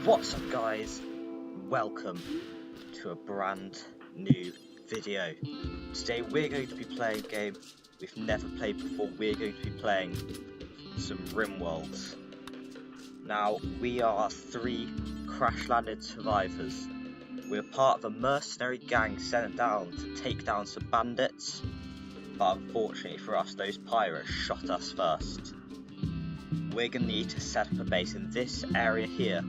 What's up guys, welcome to a brand new video. Today we're going to be playing a game we've never played before. We're going to be playing some Rimworld. Now we are 3 crash landed survivors. We're part of a mercenary gang sent down to take down some bandits, but unfortunately for us those pirates shot us first. We're going to need to set up a base in this area here.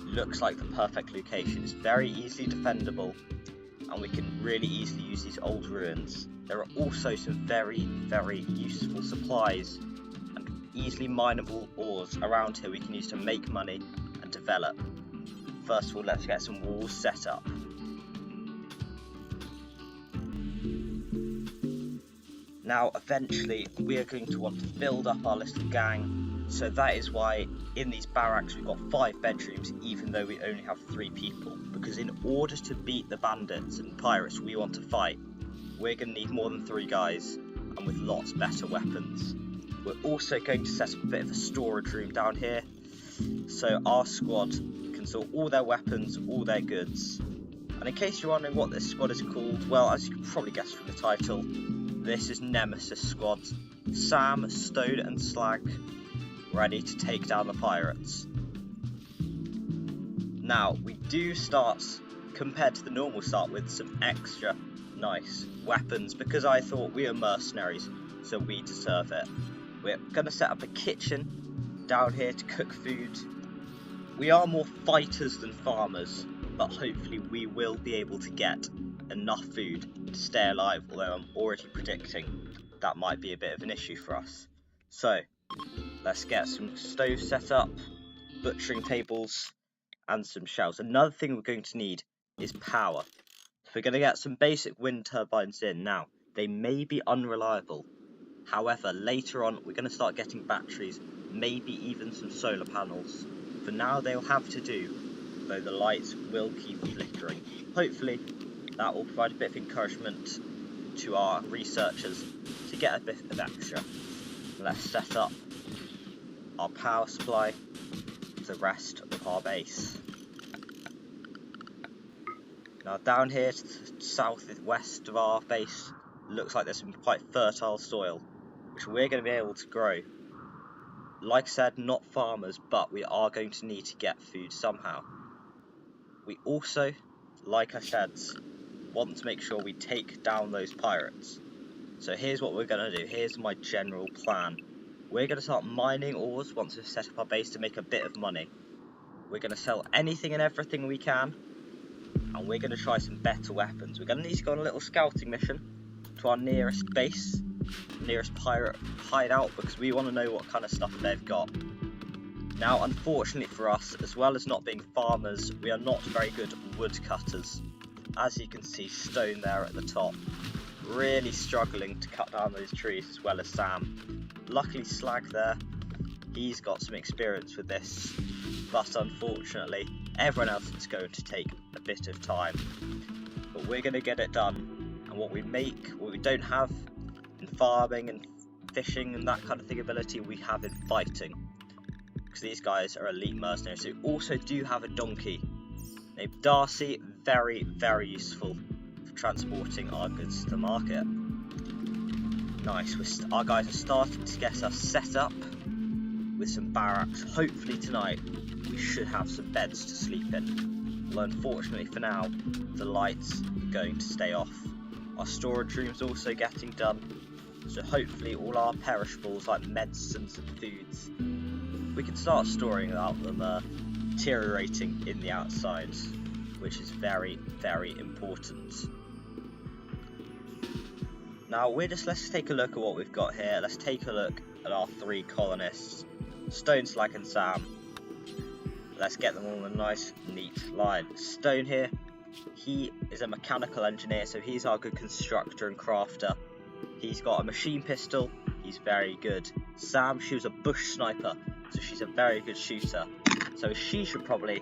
Looks like the perfect location. It's very easily defendable and we can really easily use these old ruins. There are also some very useful supplies and easily mineable ores around here we can use to make money and develop. First of all, let's get some walls set up. Now eventually we are going to want to build up our little gang. So that is why in these barracks we've got 5 bedrooms even though we only have 3 people. Because in order to beat the bandits and pirates we want to fight, we're going to need more than 3 guys and with lots better weapons. We're also going to set up a bit of a storage room down here so our squad can store all their weapons, all their goods. And in case you're wondering what this squad is called, well, as you can probably guess from the title, this is Nemisis squad. Sam, Stone and Slag ready to take down the pirates. Now we do start, compared to the normal start, with some extra nice weapons because I thought we are mercenaries so we deserve it. We're going to set up a kitchen down here to cook food. We are more fighters than farmers, but hopefully we will be able to get enough food to stay alive, although I'm already predicting that might be a bit of an issue for us. So let's get some stoves set up, butchering tables and some shelves. Another thing we're going to need is power. So we're going to get some basic wind turbines in. Now they may be unreliable, however later on we're going to start getting batteries, maybe even some solar panels. For now they'll have to do, though the lights will keep flickering. Hopefully that will provide a bit of encouragement to our researchers to get a bit of extra. Let's set up our power supply for the rest of our base. Now down here to the southwest of our base looks like there's some quite fertile soil which we're going to be able to grow. Like I said, not farmers, but we are going to need to get food somehow. We also, like I said, want to make sure we take down those pirates. So here's what we're going to do. Here's my general plan. We're going to start mining ores once we've set up our base to make a bit of money. We're going to sell anything and everything we can, and we're going to try some better weapons. We're going to need to go on a little scouting mission to our nearest base, nearest pirate hideout, because we want to know what kind of stuff they've got. Now unfortunately for us, as well as not being farmers, we are not very good woodcutters. As you can see, Stone there at the top, really struggling to cut down those trees, as well as Sam. Luckily Slag there, he's got some experience with this, but unfortunately everyone else is going to take a bit of time. But we're going to get it done, and what we don't have in farming and fishing and that kind of thing ability, we have in fighting. Because these guys are elite mercenaries. So we also do have a donkey named Darcy, very useful for transporting our goods to the market. Nice, our guys are starting to get us set up with some barracks. Hopefully tonight we should have some beds to sleep in. Well, unfortunately for now, the lights are going to stay off. Our storage room's also getting done, so hopefully all our perishables like medicines and foods, we can start storing without them deteriorating in the outside, which is very important. Now let's take a look at what we've got here. Let's take a look at our 3 colonists, Stone, Slag and Sam. Let's get them all in a nice neat line. Stone here, he is a mechanical engineer, so he's our good constructor and crafter. He's got a machine pistol, he's very good. Sam, she was a bush sniper, so she's a very good shooter. So she should probably,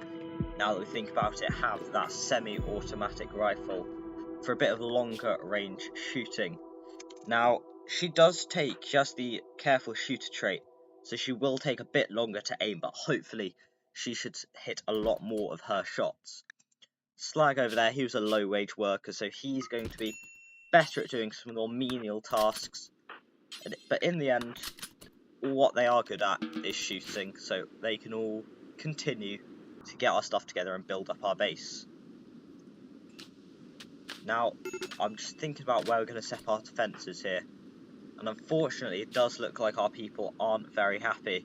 now that we think about it, have that semi-automatic rifle for a bit of longer range shooting. Now, she has the careful shooter trait, so she will take a bit longer to aim, but hopefully she should hit a lot more of her shots. Slag over there, he was a low wage worker, so he's going to be better at doing some more menial tasks. But in the end, what they are good at is shooting, so they can all continue to get our stuff together and build up our base. Now, I'm just thinking about where we're going to set our defences here, and unfortunately it does look like our people aren't very happy.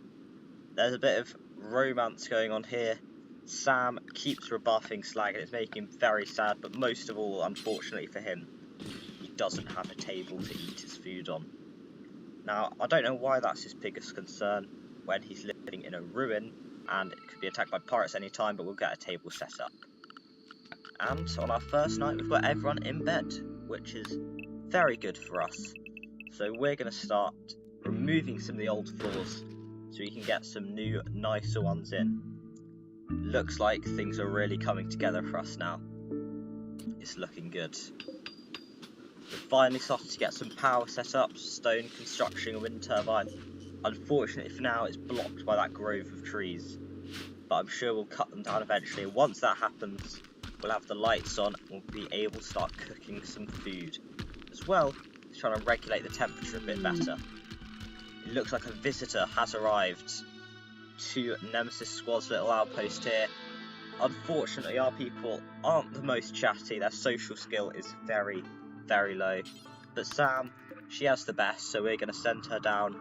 There's a bit of romance going on here. Sam keeps rebuffing Slag and it's making him very sad, but most of all, unfortunately for him, he doesn't have a table to eat his food on. Now, I don't know why that's his biggest concern when he's living in a ruin and it could be attacked by pirates any time, but we'll get a table set up. And on our first night, we've got everyone in bed, which is very good for us. So we're going to start removing some of the old floors so we can get some new, nicer ones in. Looks like things are really coming together for us now. It's looking good. We've finally started to get some power set up, stone construction, a wind turbine. Unfortunately for now, it's blocked by that grove of trees, but I'm sure we'll cut them down eventually. Once that happens, we'll have the lights on and we'll be able to start cooking some food. As well as trying to regulate the temperature a bit better. It looks like a visitor has arrived to Nemisis Squad's little outpost here. Unfortunately, our people aren't the most chatty. Their social skill is very, very low. But Sam, she has the best, so we're going to send her down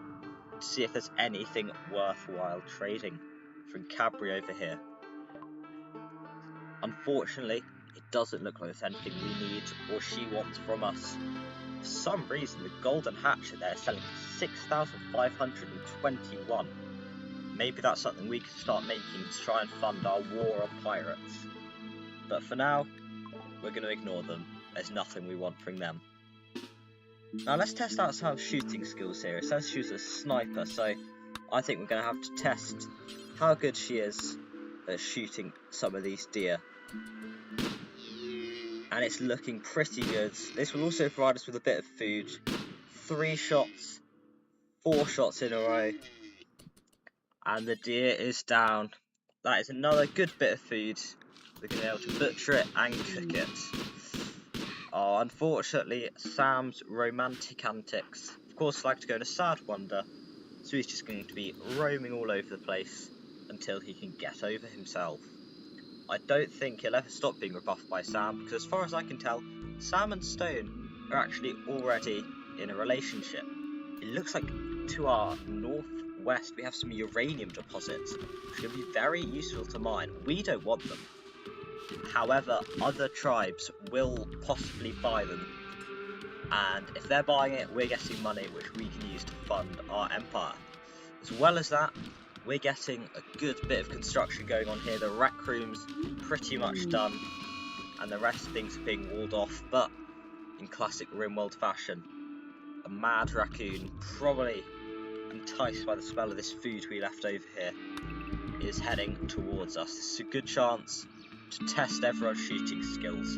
to see if there's anything worthwhile trading from Cabri over here. Unfortunately, it doesn't look like there's anything we need or she wants from us. For some reason, the golden hatchet there is selling for 6,521. Maybe that's something we could start making to try and fund our war on pirates. But for now, we're going to ignore them. There's nothing we want from them. Now let's test out Sam's shooting skills here. It says she's a sniper, so I think we're going to have to test how good she is at shooting some of these deer. And it's looking pretty good. This will also provide us with a bit of food. 3 shots, 4 shots in a row. And the deer is down. That is another good bit of food. We're going to be able to butcher it and cook it. Oh, unfortunately, Sam's romantic antics. Of course, like to go in a sad wonder. So he's just going to be roaming all over the place until he can get over himself. I don't think he'll ever stop being rebuffed by Sam, because as far as I can tell, Sam and Stone are actually already in a relationship. It looks like to our northwest we have some uranium deposits, which can be very useful to mine. We don't want them. However, other tribes will possibly buy them, and if they're buying it, we're getting money which we can use to fund our empire. As well as that, we're getting a good bit of construction going on here. The rec room's pretty much done, and the rest of things are being walled off, but in classic Rimworld fashion. A mad raccoon, probably enticed by the smell of this food we left over here, is heading towards us. This is a good chance to test everyone's shooting skills.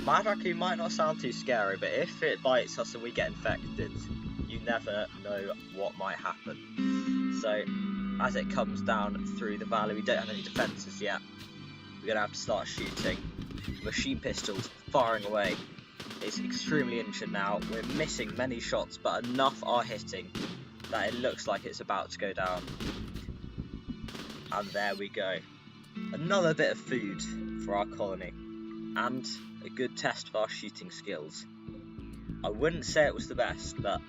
Mad raccoon might not sound too scary, but if it bites us and we get infected, you never know what might happen. So, as it comes down through the valley, we don't have any defences yet. We're going to have to start shooting. Machine pistols firing away. It's extremely injured now. We're missing many shots, but enough are hitting that it looks like it's about to go down. And there we go. Another bit of food for our colony, and a good test of our shooting skills. I wouldn't say it was the best, but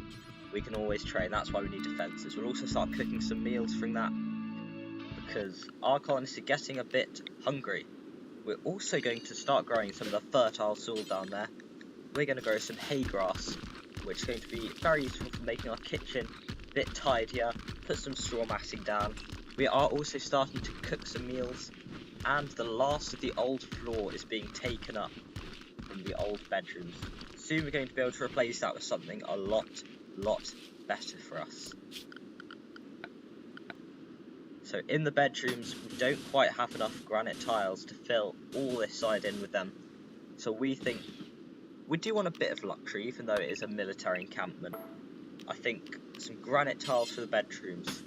we can always train. That's why we need defences. We'll also start cooking some meals from that, because our colonists are getting a bit hungry. We're also going to start growing some of the fertile soil down there. We're going to grow some hay grass, which is going to be very useful for making our kitchen a bit tidier, put some straw matting down. We are also starting to cook some meals, and the last of the old floor is being taken up from the old bedrooms. Soon we're going to be able to replace that with something a lot better for us. So in the bedrooms, we don't quite have enough granite tiles to fill all this side in with them. So we think we do want a bit of luxury, even though it is a military encampment. I think some granite tiles for the bedrooms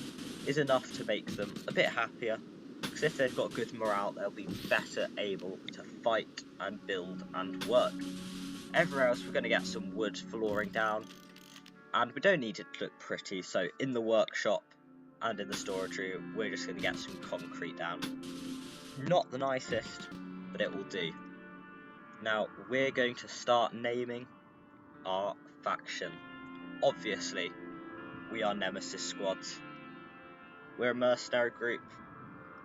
is enough to make them a bit happier, Because if they've got good morale, they'll be better able to fight and build and work. Everywhere else, we're going to get some wood flooring down, and we don't need it to look pretty, so in the workshop and in the storage room, we're just going to get some concrete down. Not the nicest, but it will do. Now, we're going to start naming our faction. Obviously, we are Nemesis squads. We're a mercenary group,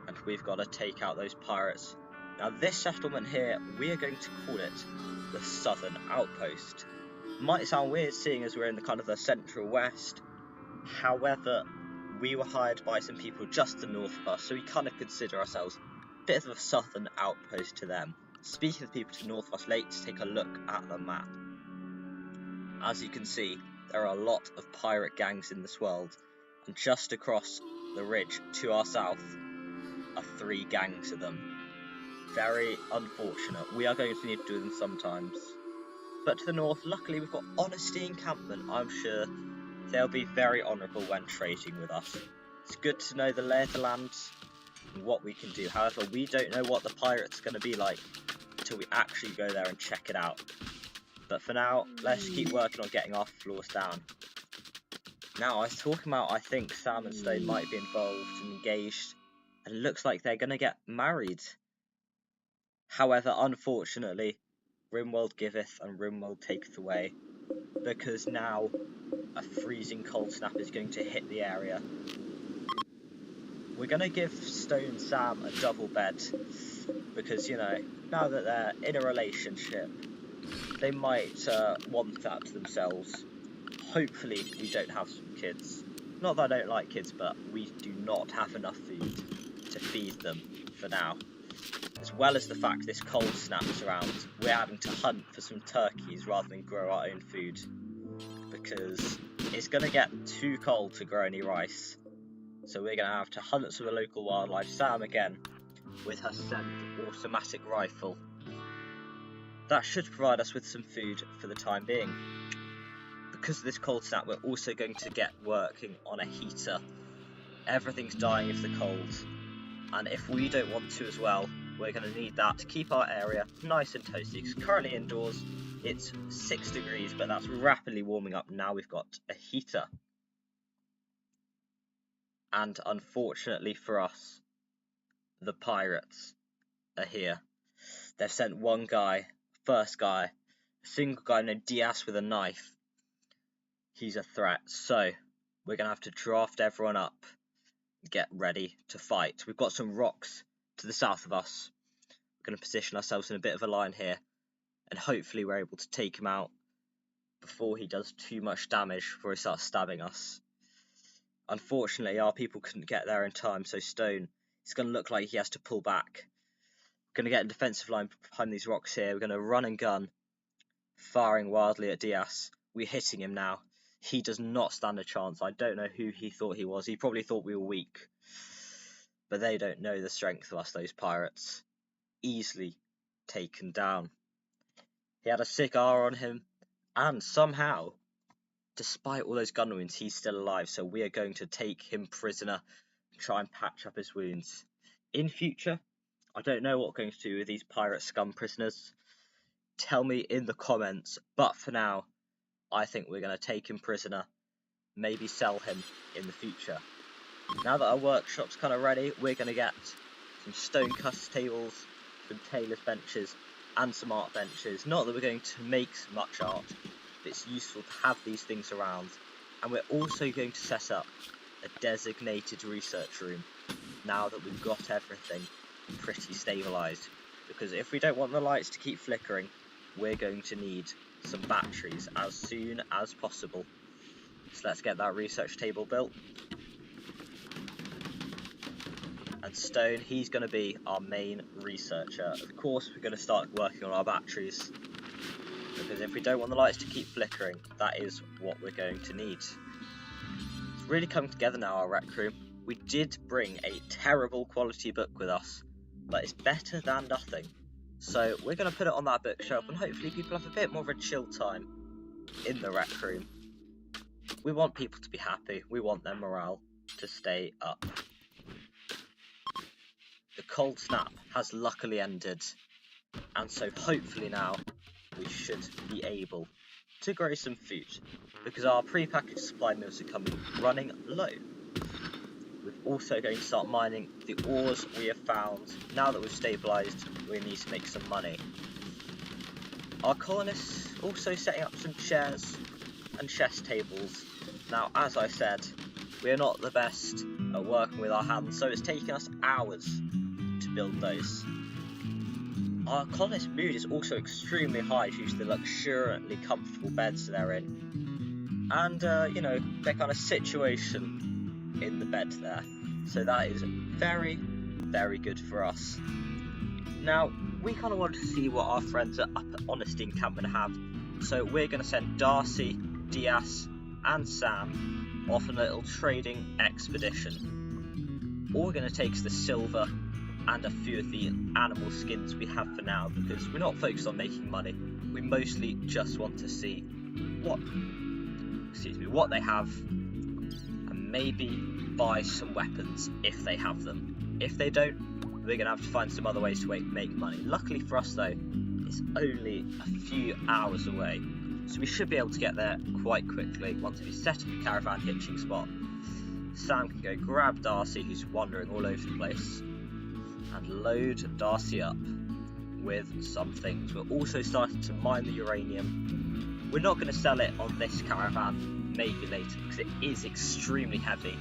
and we've got to take out those pirates. Now, this settlement here, we are going to call it the Southern Outpost. Might sound weird seeing as we're in the kind of the Central West. However, we were hired by some people just to the north of us, so we kind of consider ourselves a bit of a Southern outpost to them. Speaking of people to the north of us, let's take a look at the map. As you can see, there are a lot of pirate gangs in this world, and just across the ridge to our south are 3 gangs of them. Very unfortunate. We are going to need to do them sometimes. But to the north, luckily we've got Honesty Encampment. I'm sure they'll be very honourable when trading with us. It's good to know the lay of the land and what we can do. However, we don't know what the pirates are going to be like until we actually go there and check it out. But for now, let's keep working on getting our floors down. Now, I was talking about, I think Sam and Stone might be involved and engaged, and it looks like they're going to get married. However, unfortunately, Rimworld giveth and Rimworld taketh away, because now a freezing cold snap is going to hit the area. We're going to give Stone and Sam a double bed, because, you know, now that they're in a relationship, they might want that to themselves. Hopefully we don't have some kids. Not that I don't like kids, but we do not have enough food to feed them for now. As well as the fact this cold snaps around, we're having to hunt for some turkeys rather than grow our own food, because it's going to get too cold to grow any rice. So we're going to have to hunt some of the local wildlife. Sam again with her scent automatic rifle. That should provide us with some food for the time being. Because of this cold snap, we're also going to get working on a heater. Everything's dying of the cold, and if we don't want to as well, we're going to need that to keep our area nice and toasty. Because currently indoors it's 6 degrees, but that's rapidly warming up now we've got a heater. And unfortunately for us, the pirates are here. They've sent one guy, first guy, a single guy named Diaz with a knife. He's a threat, so we're going to have to draft everyone up and get ready to fight. We've got some rocks to the south of us. We're going to position ourselves in a bit of a line here, and hopefully we're able to take him out before he does too much damage, before he starts stabbing us. Unfortunately, our people couldn't get there in time, so Stone, it's going to look like he has to pull back. We're going to get a defensive line behind these rocks here. We're going to run and gun, firing wildly at Diaz. We're hitting him now. He does not stand a chance. I don't know who he thought he was. He probably thought we were weak. But they don't know the strength of us, those pirates. Easily taken down. He had a cigar on him, and somehow, despite all those gun wounds, he's still alive. So we are going to take him prisoner and try and patch up his wounds. In future, I don't know what we're going to do with these pirate scum prisoners. Tell me in the comments. But for now, I think we're going to take him prisoner, maybe sell him in the future. Now that our workshop's kind of ready, we're going to get some stone cast tables, some tailor's benches, and some art benches. Not that we're going to make much art, but it's useful to have these things around. And we're also going to set up a designated research room, now that we've got everything pretty stabilised. Because if we don't want the lights to keep flickering, we're going to need some batteries as soon as possible. So let's get that research table built. And Stone, he's going to be our main researcher. Of course, we're going to start working on our batteries, because if we don't want the lights to keep flickering, that is what we're going to need. It's really coming together now, our rec room. We did bring a terrible quality book with us, but it's better than nothing. So we're going to put it on that bookshelf, and hopefully people have a bit more of a chill time in the rec room. We want people to be happy. We want their morale to stay up. the cold snap has luckily ended, and so hopefully now we should be able to grow some food, because our pre-packaged supply mills are running low. We're also going to start mining the ores we have found. Now that we've stabilised, we need to make some money. Our colonists also setting up some chairs and chess tables. Now, as I said, we are not the best at working with our hands, so it's taking us hours to build those. Our colonist mood is also extremely high due to the luxuriantly comfortable beds they're in, and you know, their kind of situation in the bed there. So that is very, very good for us. Now, we kind of want to see what our friends at Up at Honesty Encampment have, so we're going to send Darcy, Diaz, and Sam off on a little trading expedition. All we're going to take is the silver and a few of the animal skins we have for now, because we're not focused on making money. We mostly just want to see what they have, and maybe buy some weapons if they have them. If they don't, we're going to have to find some other ways to make money. Luckily for us though, it's only a few hours away, so we should be able to get there quite quickly once we set up a caravan hitching spot. Sam can go grab Darcy, who's wandering all over the place, and load Darcy up with some things. We're also starting to mine the uranium. We're not going to sell it on this caravan, maybe later, because it is extremely heavy.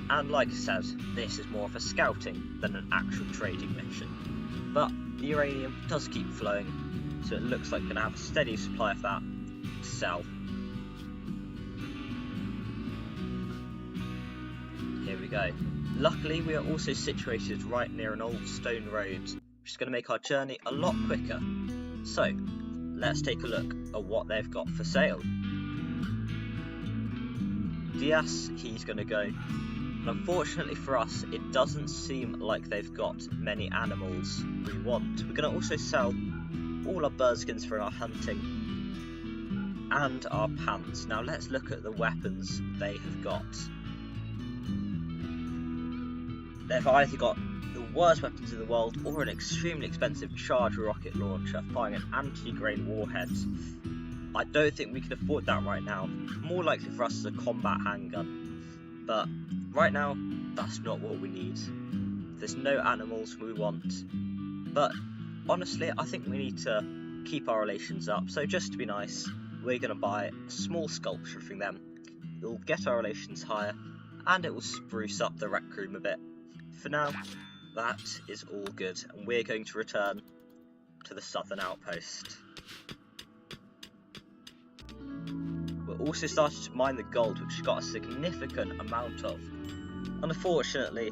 And like I said, this is more of a scouting than an actual trading mission. But the uranium does keep flowing, so it looks like we're going to have a steady supply of that to sell. Here we go. Luckily, we are also situated right near an old stone road, which is going to make our journey a lot quicker. So, let's take a look at what they've got for sale. Diaz, he's going to go. And unfortunately for us, it doesn't seem like they've got many animals we want. We're going to also sell all our bird skins for our hunting and our pants. Now let's look at the weapons they have got. They've either got the worst weapons in the world or an extremely expensive charge rocket launcher firing an anti-grain warhead. I don't think we can afford that right now. More likely for us is a combat handgun. But right now, that's not what we need. There's no animals we want. But honestly, I think we need to keep our relations up. So just to be nice, we're going to buy a small sculpture from them. It will get our relations higher, and it will spruce up the rec room a bit. For now, that is all good, and we're going to return to the southern outpost. We're also starting to mine the gold, which we've got a significant amount of. Unfortunately,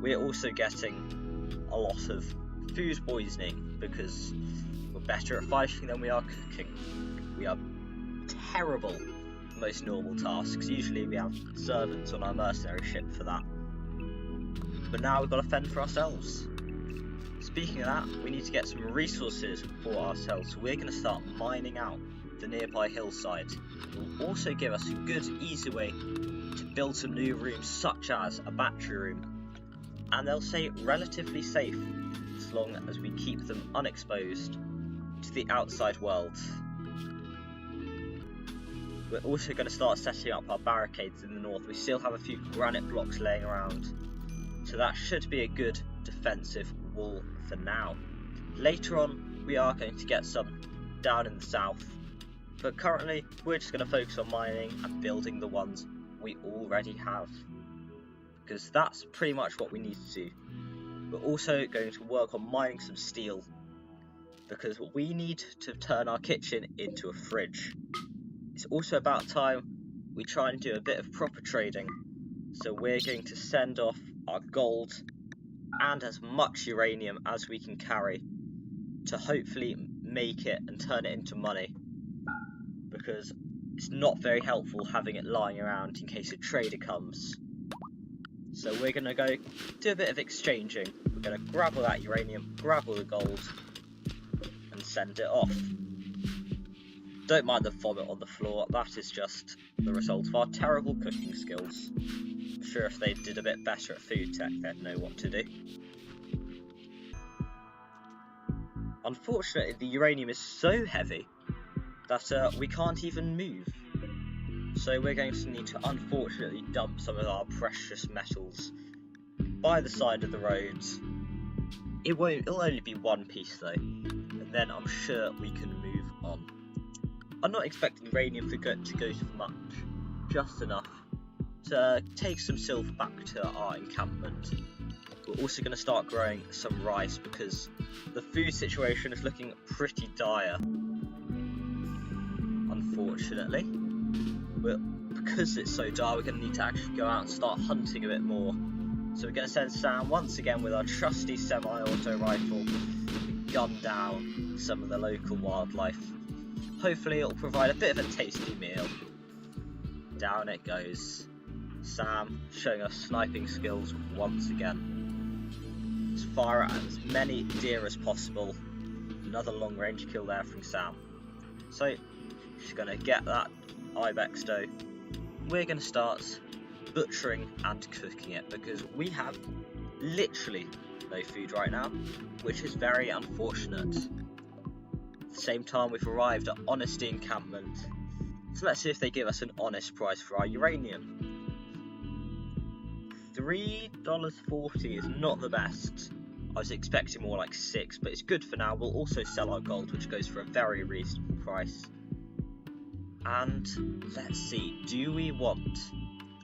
we're also getting a lot of food poisoning because we're better at fighting than we are cooking. We are terrible at most normal tasks. Usually we have servants on our mercenary ship for that. But now we've got to fend for ourselves. Speaking of that, we need to get some resources for ourselves. So we're going to start mining out the nearby hillside. It will also give us a good, easy way to build some new rooms, such as a battery room. And they'll stay relatively safe as long as we keep them unexposed to the outside world. We're also going to start setting up our barricades in the north. We still have a few granite blocks laying around, so that should be a good defensive wall for now. Later on, we are going to get some down in the south, but currently we're just going to focus on mining and building the ones we already have, because that's pretty much what we need to do. We're also going to work on mining some steel, because we need to turn our kitchen into a fridge. It's also about time we try and do a bit of proper trading, so we're going to send off our gold and as much uranium as we can carry to hopefully make it and turn it into money, because it's not very helpful having it lying around in case a trader comes. So we're going to go do a bit of exchanging. We're going to grab all that uranium, grab all the gold, and send it off. Don't mind the vomit on the floor, that is just the result of our terrible cooking skills. I'm sure if they did a bit better at food tech, they'd know what to do. Unfortunately, the uranium is so heavy that we can't even move. So we're going to need to unfortunately dump some of our precious metals by the side of the roads. It'll only be one piece though, and then I'm sure we can move on. I'm not expecting uranium to go for much, just enough to take some silver back to our encampment. We're also going to start growing some rice because the food situation is looking pretty dire. Unfortunately, because it's so dire, we're going to need to actually go out and start hunting a bit more. So we're going to send Sam once again with our trusty semi-auto rifle to gun down some of the local wildlife. Hopefully it'll provide a bit of a tasty meal. Down it goes. Sam showing us sniping skills once again. Let's fire at as many deer as possible. Another long range kill there from Sam. So she's going to get that ibex doe. We're going to start butchering and cooking it because we have literally no food right now, which is very unfortunate. At the same time, we've arrived at Honesty Encampment, so let's see if they give us an honest price for our uranium. $3.40 is not the best. I was expecting more like $6, but it's good for now. We'll also sell our gold, which goes for a very reasonable price. And let's see, do we want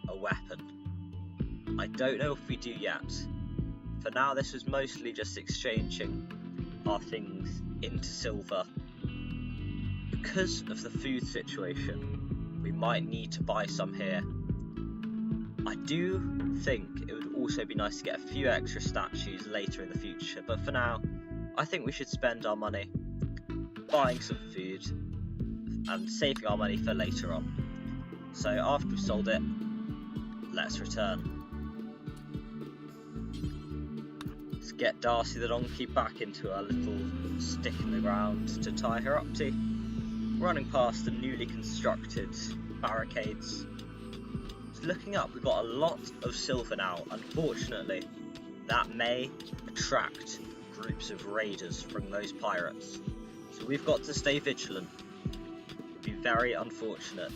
a weapon? I don't know if we do yet. For now, this was mostly just exchanging our things into silver. Because of the food situation, we might need to buy some here. I do think it would also be nice to get a few extra statues later in the future, but for now, I think we should spend our money buying some food and saving our money for later on. So after we've sold it, let's return. Let's get Darcy the donkey back into our little stick in the ground to tie her up to. Running past the newly constructed barricades. Looking up, we've got a lot of silver now. Unfortunately, that may attract groups of raiders from those pirates. So we've got to stay vigilant. It'd be very unfortunate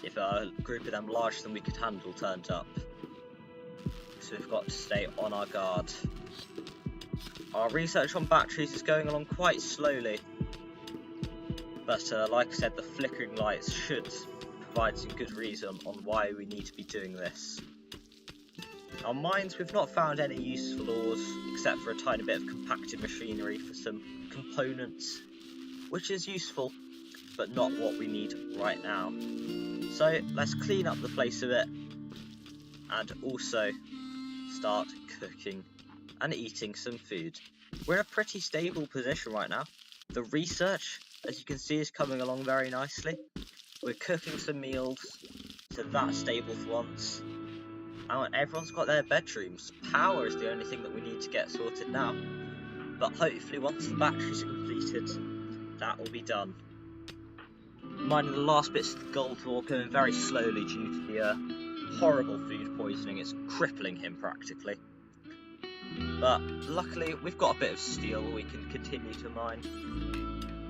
if a group of them larger than we could handle turned up. So we've got to stay on our guard. Our research on batteries is going along quite slowly. But like I said, the flickering lights should provide some good reason on why we need to be doing this. Our mines, we've not found any useful ores except for a tiny bit of compacted machinery for some components, which is useful, but not what we need right now. So let's clean up the place a bit and also start cooking and eating some food. We're in a pretty stable position right now. The research, as you can see, is coming along very nicely. We're cooking some meals, so that's stable for once. And everyone's got their bedrooms. Power is the only thing that we need to get sorted now. But hopefully once the batteries are completed, that will be done. Mining the last bits of the gold ore going very slowly due to the horrible food poisoning. It's crippling him practically. But luckily we've got a bit of steel we can continue to mine.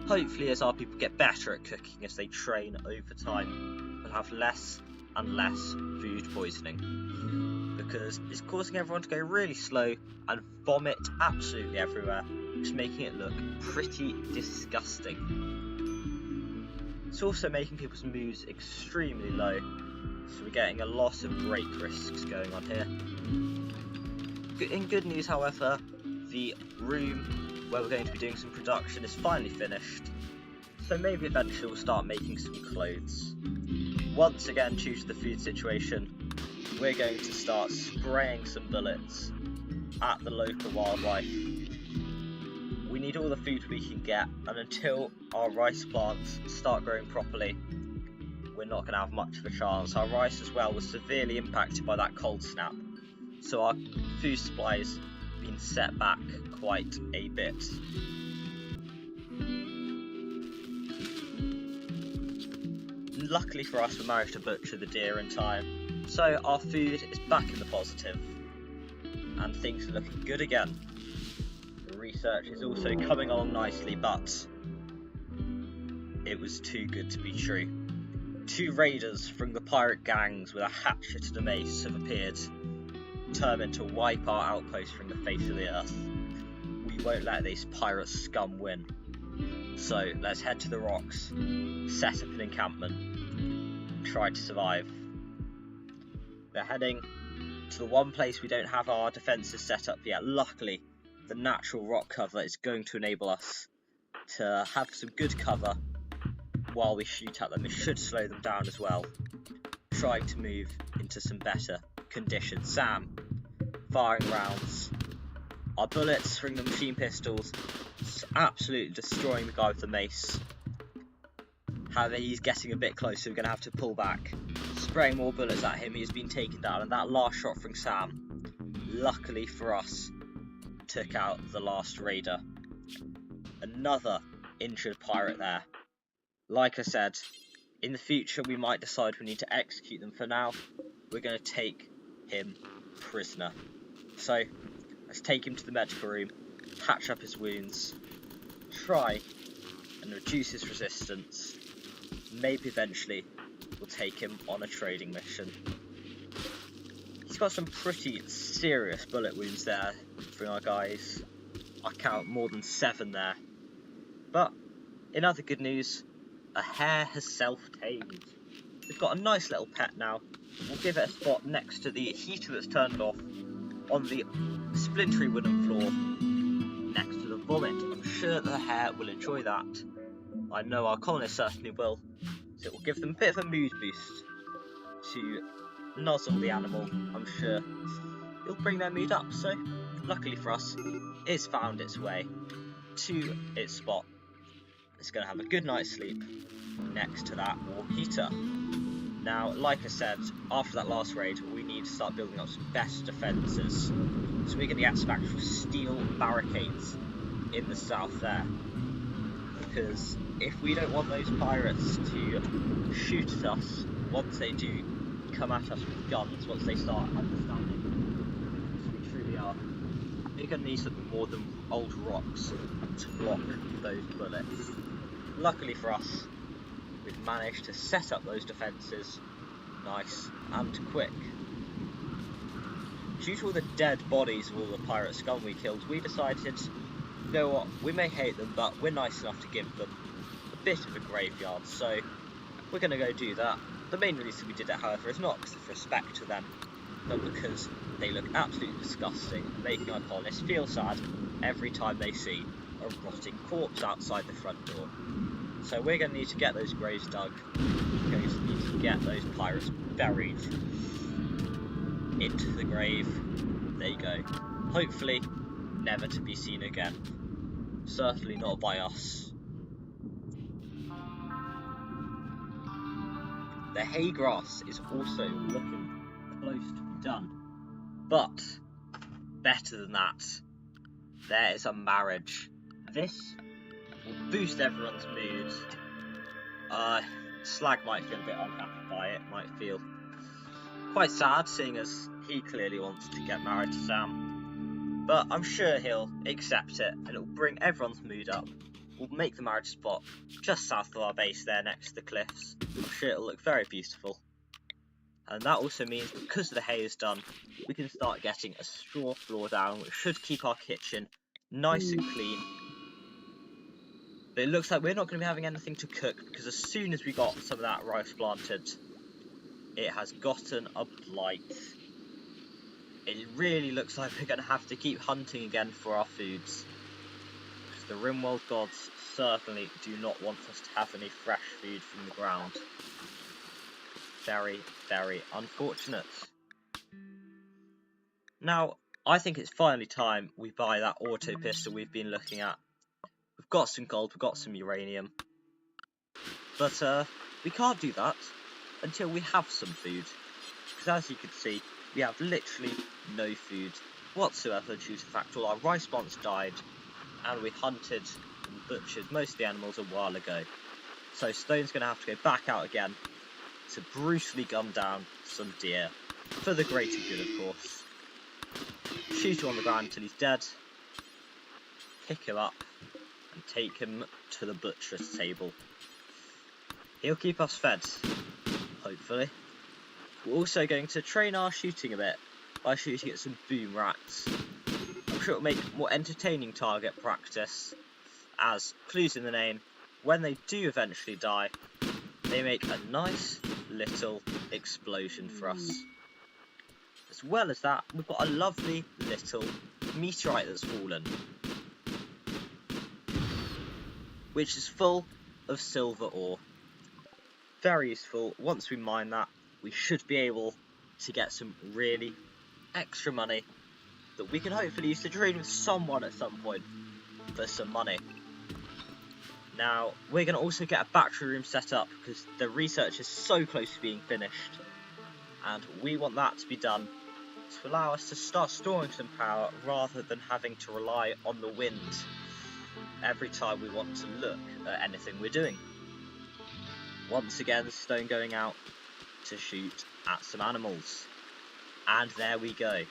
Hopefully as our people get better at cooking as they train over time, we'll have less and less food poisoning. Because it's causing everyone to go really slow and vomit absolutely everywhere, which is making it look pretty disgusting. It's also making people's moods extremely low, so we're getting a lot of break risks going on here. In good news, however, the room where we're going to be doing some production is finally finished, so maybe eventually we'll start making some clothes. Once again, due to the food situation, we're going to start spraying some bullets at the local wildlife. We need all the food we can get, and until our rice plants start growing properly, we're not going to have much of a chance. Our rice as well was severely impacted by that cold snap, so our food supplies have been set back quite a bit. Luckily for us, we managed to butcher the deer in time, so our food is back in the positive, and things are looking good again. research is also coming along nicely, but it was too good to be true. 2 raiders from the pirate gangs with a hatchet and a mace have appeared, determined to wipe our outpost from the face of the earth. We won't let these pirate scum win. So let's head to the rocks, set up an encampment, and try to survive. We're heading to the one place we don't have our defences set up yet. Luckily, the natural rock cover is going to enable us to have some good cover while we shoot at them. It should slow them down as well. Trying to move into some better conditions. Sam, firing rounds. Our bullets from the machine pistols, absolutely destroying the guy with the mace. However, he's getting a bit closer, we're going to have to pull back. Spraying more bullets at him, he's been taken down, and that last shot from Sam, luckily for us, took out the last raider. Another injured pirate there. Like I said, in the future we might decide we need to execute them. For now, we're going to take him prisoner. So, let's take him to the medical room, patch up his wounds, try and reduce his resistance. Maybe eventually we'll take him on a trading mission. He's got some pretty serious bullet wounds there for our guys. I count more than 7 there. But in other good news, a hare has self-tamed. We've got a nice little pet now. We'll give it a spot next to the heater that's turned off on the splintery wooden floor next to the vomit. I'm sure the hare will enjoy that. I know our colonists certainly will. So it will give them a bit of a mood boost to nuzzle the animal. I'm sure it'll bring their mood up. So luckily for us, it's found its way to its spot. It's going to have a good night's sleep next to that warm heater. Now, like I said, after that last raid, we need to start building up some best defences. So we're going to get some actual steel barricades in the south there. Because if we don't want those pirates to shoot at us, once they do come at us with guns, once they start understanding who we truly are, we're going to need something more than old rocks to block those bullets. Luckily for us, we've managed to set up those defences nice and quick. Due to all the dead bodies of all the pirate scum we killed, we decided, you know what, we may hate them, but we're nice enough to give them a bit of a graveyard, so we're going to go do that. The main reason we did it, however, is not because of respect to them, but because they look absolutely disgusting, making our colonists feel sad every time they see a rotting corpse outside the front door. So we're going to need to get those graves dug. We're going to need to get those pirates buried into the grave. There you go. Hopefully never to be seen again. Certainly not by us. The hay grass is also looking close to be done. But better than that, there is a marriage. This will boost everyone's mood. Slag might feel a bit unhappy by it, might feel quite sad, seeing as he clearly wants to get married to Sam. But I'm sure he'll accept it, and it'll bring everyone's mood up. We'll make the marriage spot just south of our base there, next to the cliffs. I'm sure it'll look very beautiful. And that also means, because the hay is done, we can start getting a straw floor down, which should keep our kitchen nice and clean. But it looks like we're not going to be having anything to cook, because as soon as we got some of that rice planted, it has gotten a blight. It really looks like we're going to have to keep hunting again for our foods. Because the Rimworld gods certainly do not want us to have any fresh food from the ground. Very, very unfortunate. Now, I think it's finally time we buy that auto pistol we've been looking at. We've got some gold, we've got some uranium. But we can't do that until we have some food. Because as you can see, we have literally no food whatsoever due to the fact all our rice plants died, and we hunted and butchered most of the animals a while ago. So Stone's going to have to go back out again to brutally gun down some deer, for the greater good of course. Shoot him on the ground until he's dead, pick him up and take him to the butcher's table. He'll keep us fed, hopefully. We're also going to train our shooting a bit by shooting at some boom rats. I'm sure it'll make more entertaining target practice, as, clues in the name, when they do eventually die, they make a nice little explosion for us. As well as that, we've got a lovely little meteorite that's fallen, which is full of silver ore. Very useful. Once we mine that, we should be able to get some really extra money that we can hopefully use to trade with someone at some point for some money. Now, we're going to also get a battery room set up because the research is so close to being finished, and we want that to be done to allow us to start storing some power rather than having to rely on the wind every time we want to look at anything we're doing. Once again, stone going out to shoot at some animals. And there we go.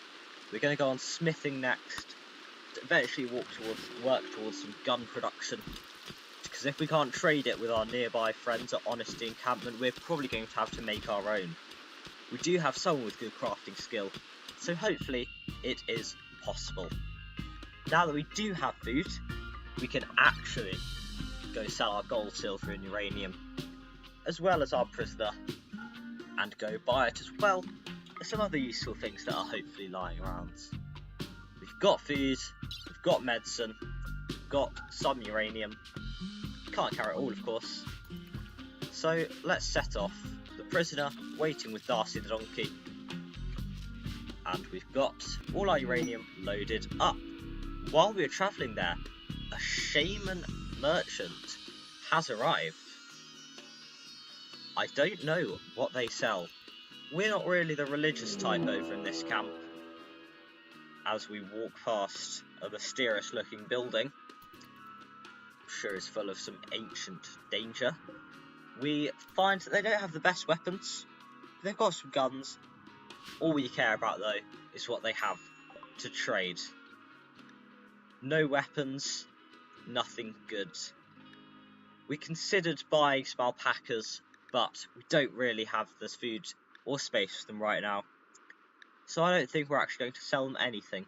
We're going to go on smithing next, to eventually work towards some gun production. Because if we can't trade it with our nearby friends at Honesty Encampment, we're probably going to have to make our own. We do have someone with good crafting skill, so hopefully it is possible. Now that we do have food, we can actually go sell our gold, silver and uranium, as well as our prisoner, and go buy it as well as some other useful things that are hopefully lying around. We've got food, we've got medicine, we've got some uranium. Can't carry it all, of course. So let's set off. The prisoner waiting with Darcy the donkey. And we've got all our uranium loaded up. While we are travelling there, a shaman merchant has arrived. I don't know what they sell. We're not really the religious type over in this camp. As we walk past a mysterious looking building, I'm sure is full of some ancient danger, we find that they don't have the best weapons. They've got some guns. All we care about though is what they have to trade. No weapons, nothing good. We considered buying some alpacas, but we don't really have the food or space for them right now. So I don't think we're actually going to sell them anything.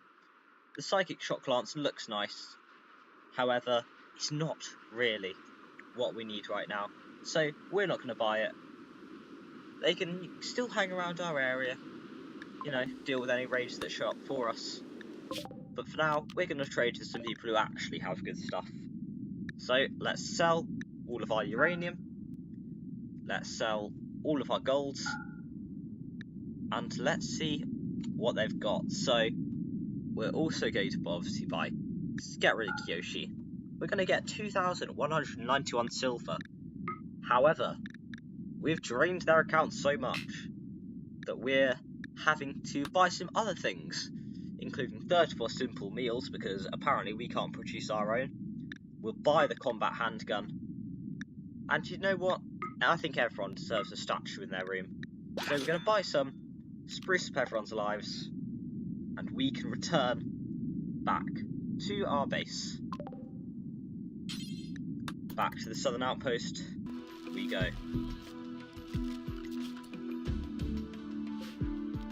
The psychic shock lance looks nice. However, it's not really what we need right now. So we're not going to buy it. They can still hang around our area, you know, deal with any raids that show up for us. But for now, we're going to trade with some people who actually have good stuff. So let's sell all of our uranium. Let's sell all of our golds. And let's see what they've got. So we're also going to obviously buy, get rid of Kiyoshi. We're going to get 2,191 silver. However, we've drained their account so much that we're having to buy some other things, including 34 simple meals, because apparently we can't produce our own. We'll buy the combat handgun. And you know what? I think everyone deserves a statue in their room. So we're going to buy some, spruce up everyone's lives, and we can return back to our base. Back to the southern outpost we go.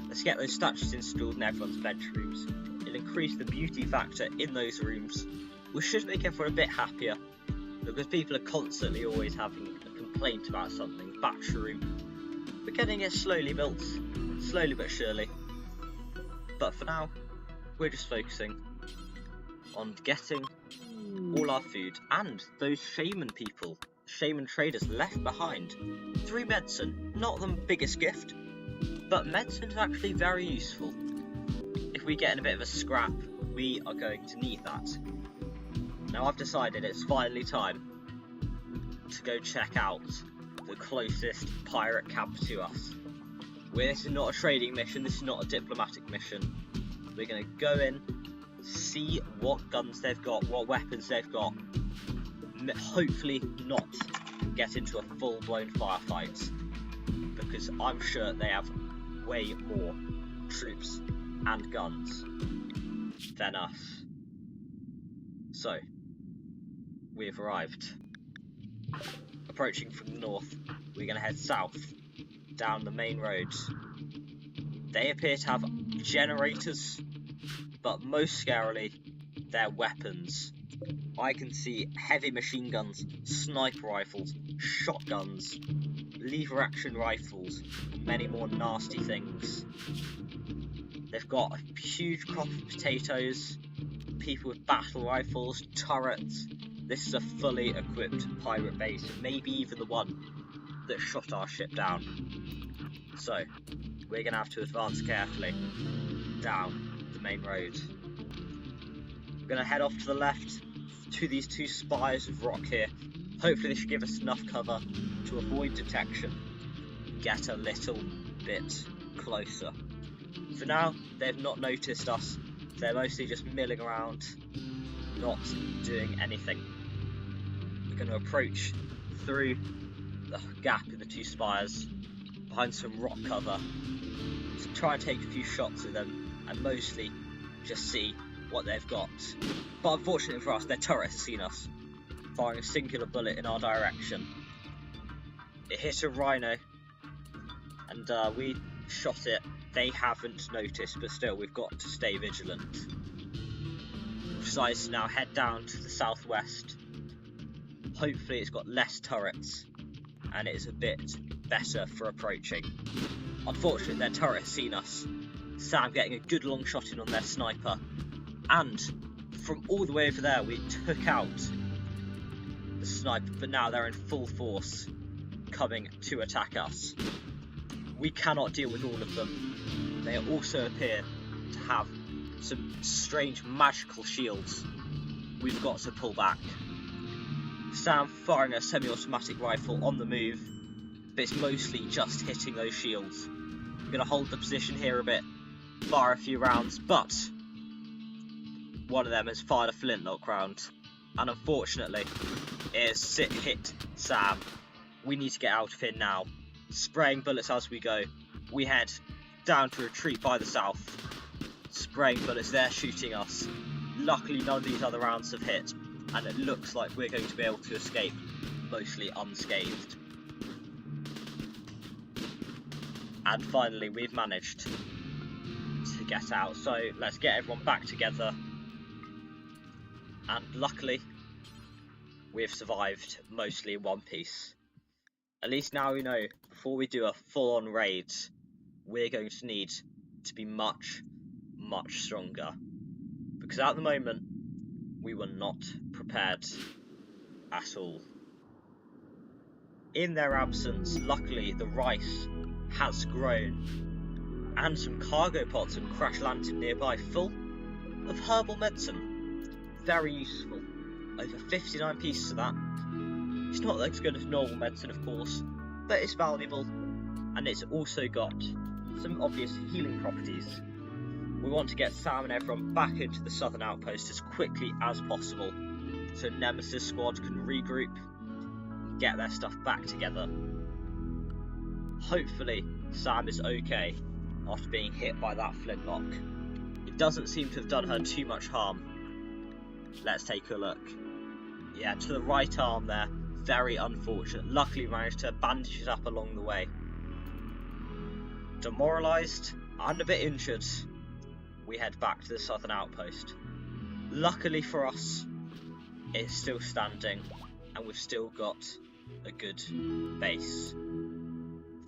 Let's get those statues installed in everyone's bedrooms. It'll increase the beauty factor in those rooms, which should make everyone a bit happier, because people are constantly always having a complaint about something. Battery room. We're getting it slowly built, slowly but surely. But for now, we're just focusing on getting all our food, and those shaman people, shaman traders left behind. 3 medicine, not the biggest gift, but medicine is actually very useful. If we get in a bit of a scrap, we are going to need that. Now I've decided it's finally time to go check out the closest pirate camp to us. This is not a trading mission, this is not a diplomatic mission. We're going to go in, see what guns they've got, what weapons they've got, hopefully not get into a full-blown firefight, because I'm sure they have way more troops and guns than us. So, we've arrived. Approaching from the north, we're going to head south, down the main roads. They appear to have generators, but most scarily, they're weapons. I can see heavy machine guns, sniper rifles, shotguns, lever action rifles, and many more nasty things. They've got a huge crop of potatoes, people with battle rifles, turrets. This is a fully equipped pirate base, maybe even the one that shot our ship down. So, we're going to have to advance carefully down the main road. We're going to head off to the left to these two spires of rock here. Hopefully they should give us enough cover to avoid detection and get a little bit closer. For now, they've not noticed us. They're mostly just milling around, not doing anything. We're going to approach through the gap in the two spires, behind some rock cover, to try and take a few shots at them, and mostly just see what they've got. But unfortunately for us, their turret has seen us, firing a singular bullet in our direction. It hit a rhino, and we shot it. They haven't noticed, but still, we've got to stay vigilant. We've decided to now head down to the southwest. Hopefully it's got less turrets, and it's a bit better for approaching. Unfortunately, their turret has seen us. Sam getting a good long shot in on their sniper, and from all the way over there we took out the sniper, but now they're in full force coming to attack us. We cannot deal with all of them. They also appear to have some strange magical shields. We've got to pull back. Sam firing a semi-automatic rifle on the move, but it's mostly just hitting those shields. We're going to hold the position here a bit, fire a few rounds, but one of them has fired a flintlock round, and unfortunately it has hit Sam. We need to get out of here now. Spraying bullets as we go. We head down to retreat by the south. Spraying bullets, they're shooting us. Luckily none of these other rounds have hit, and it looks like we're going to be able to escape mostly unscathed. And finally we've managed to get out, so let's get everyone back together. And luckily we've survived mostly in one piece. At least now we know, before we do a full-on raid, we're going to need to be much, much stronger. Because at the moment, we were not prepared at all. In their absence, luckily the rice has grown, and some cargo pods have crash landed nearby full of herbal medicine. Very useful. Over 59 pieces of that. It's not as good as normal medicine, of course, but it's valuable, and it's also got some obvious healing properties. We want to get Sam and everyone back into the southern outpost as quickly as possible, so Nemisis squad can regroup and get their stuff back together. Hopefully Sam is okay after being hit by that flintlock. It doesn't seem to have done her too much harm. Let's take a look. Yeah, to the right arm there. Very unfortunate. Luckily managed to bandage it up along the way. Demoralised and a bit injured, we head back to the southern outpost. Luckily for us, it's still standing, and we've still got a good base.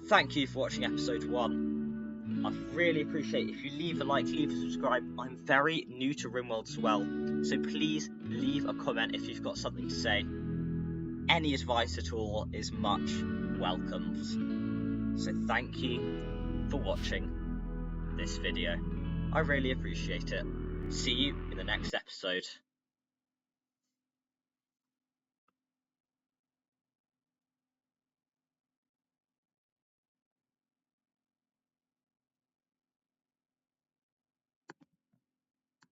Thank you for watching episode 1. I'd really appreciate if you leave a like, leave a subscribe. I'm very new to Rimworld as well, so please leave a comment if you've got something to say. Any advice at all is much welcomed. So thank you for watching this video. I really appreciate it. See you in the next episode.